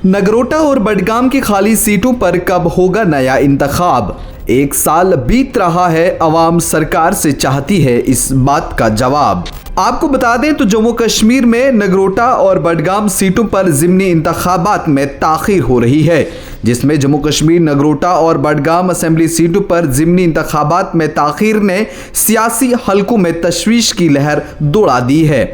नगरोटा और बडगाम की खाली सीटों पर कब होगा नया इंतखाब। एक साल बीत रहा है, अवाम सरकार से चाहती है इस बात का जवाब। आपको बता दें तो जम्मू कश्मीर में नगरोटा और बडगाम सीटों पर ज़िमनी इंतखाबात में ताख़ीर हो रही है, जिसमें जम्मू कश्मीर नगरोटा और बडगाम असेंबली सीटों पर ज़िमनी इंतखाबात में ताख़ीर ने सियासी हलकों में तशवीश की लहर दौड़ा दी है।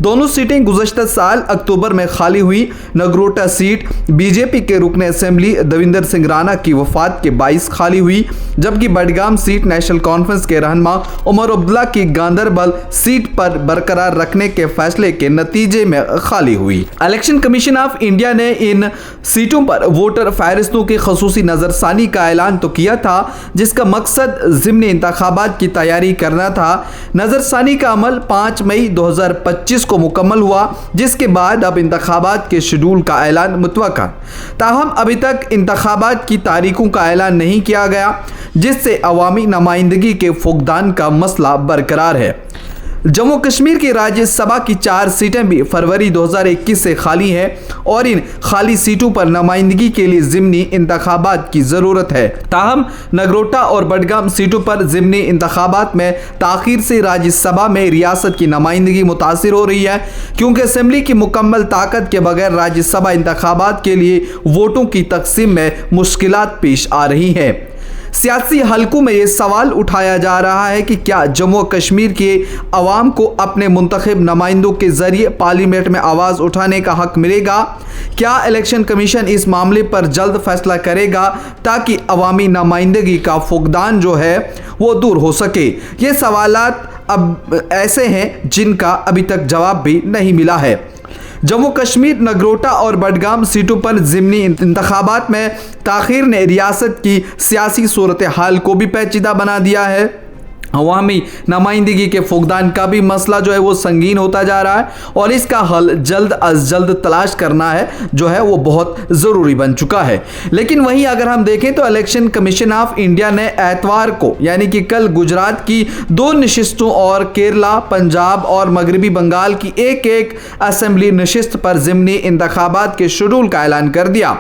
दोनों सीटें गुज़श्ता साल अक्टूबर में खाली हुई। नगरोटा सीट बीजेपी के रुकन असेंबली दविंदर सिंह राणा की वफात के बाइस खाली हुई, जबकि बडगाम सीट नेशनल कॉन्फ्रेंस के रहनुमा उमर अब्दुल्ला की गांदरबल सीट पर बरकरार रखने के फैसले के नतीजे में खाली हुई। इलेक्शन कमीशन ऑफ इंडिया ने इन सीटों पर वोटर फहरिस्तों की खसूसी नजरसानी का ऐलान तो किया था, जिसका मकसद ज़िमनी इंतखाबात की तैयारी करना था। नजरसानी का अमल 5 मई 2025 को मुकम्मल हुआ, जिसके बाद अब इंतखाबात के शेड्यूल का ऐलान मुतवक्का। ताहम अभी तक इंतखाबात की तारीखों का ऐलान नहीं किया गया, जिससे अवामी नुमाइंदगी के फुकदान का मसला बरकरार है। जम्मू कश्मीर की राज्यसभा की 4 सीटें भी फरवरी 2021 से खाली हैं और इन खाली सीटों पर नुमाइंदगी के लिए ज़िमनी इंतखाबात की ज़रूरत है। ताहम नगरोटा और बडगाम सीटों पर ज़िमनी इंतखाबात में ताख़ीर से राज्यसभा में रियासत की नुमाइंदगी मुतासिर हो रही है, क्योंकि असेंबली की मुकम्मल ताकत के बगैर राज्यसभा इंतखाबात के लिए वोटों की तकसीम में मुश्किलात पेश आ रही हैं। सियासी हलकों में ये सवाल उठाया जा रहा है कि क्या जम्मू कश्मीर के अवाम को अपने मुंतखब नुमाइंदों के ज़रिए पार्लियामेंट में आवाज़ उठाने का हक मिलेगा। क्या इलेक्शन कमीशन इस मामले पर जल्द फैसला करेगा ताकि अवामी नुमाइंदगी का फुकदान जो है वो दूर हो सके। ये सवालात अब ऐसे हैं जिनका अभी तक जवाब भी नहीं मिला है। जम्मू कश्मीर नगरोटा और बडगाम सीटों पर ज़िमनी इंतखाबात में ताख़ीर ने रियासत की सियासी सूरत हाल को भी पेचीदा बना दिया है। अवामी नुमाइंदगी के फुकदान का भी मसला जो है वो संगीन होता जा रहा है और इसका हल जल्द अज जल्द तलाश करना है जो है वो बहुत ज़रूरी बन चुका है। लेकिन वहीं अगर हम देखें तो इलेक्शन कमीशन ऑफ इंडिया ने एतवार को यानी कि कल गुजरात की 2 नशिस्तों और केरला, पंजाब और मगरबी बंगाल की एक असेंबली नशिस्त पर ज़िमनी इंतखाबात के शेड्यूल का ऐलान कर दिया।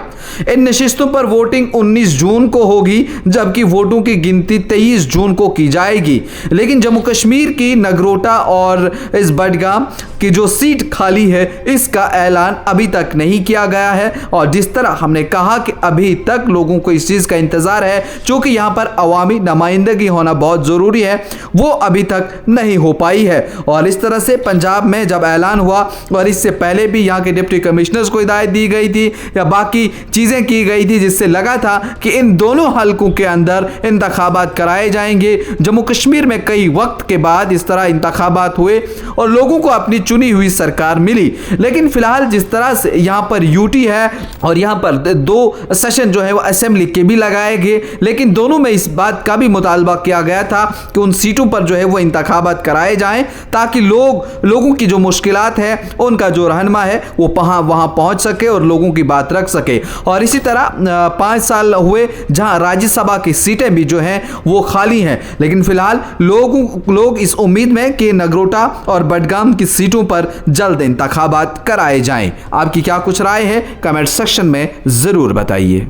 इन नशिस्तों पर वोटिंग 19 जून को होगी, जबकि वोटों की गिनती 23 जून को की जाएगी। लेकिन जम्मू कश्मीर की नगरोटा और इस बडगाम की जो सीट खाली है इसका ऐलान अभी तक नहीं किया गया है और जिस तरह हमने कहा कि अभी तक लोगों को इस चीज़ का इंतज़ार है, चूँकि यहाँ पर अवामी नुमाइंदगी होना बहुत ज़रूरी है, वो अभी तक नहीं हो पाई है। और इस तरह से पंजाब में जब ऐलान हुआ और इससे पहले भी यहाँ के डिप्टी कमिश्नर्स को हिदायत दी गई थी या बाकी चीज़ें की गई थी, जिससे लगा था कि इन दोनों हलकों के अंदर इंतखाबात कराए जाएंगे। जम्मू कश्मीर में कई वक्त के बाद इस तरह इंतखाबात हुए और लोगों को अपनी चुनी हुई सरकार मिली। लेकिन फिलहाल जिस तरह से यहाँ पर यूटी है और यहाँ पर 2 सेशन जो है वो असेंबली के भी लगाए गए, लेकिन दोनों में इस बात का भी मुतालबा किया गया था कि उन सीटों पर जो है वो इंतखाबात कराए जाएं ताकि लोगों की जो मुश्किलात है उनका जो रहनुमा है वो वहाँ पहुँच सके और लोगों की बात रख सके। और इसी तरह 5 साल हुए जहाँ राज्यसभा की सीटें भी जो हैं वो खाली हैं, लेकिन फिलहाल लोग इस उम्मीद में कि नगरोटा और बडगाम की सीटों पर जल्द इंतखाबात कराए जाएं। आपकी क्या कुछ राय है, कमेंट सेक्शन में ज़रूर बताइए।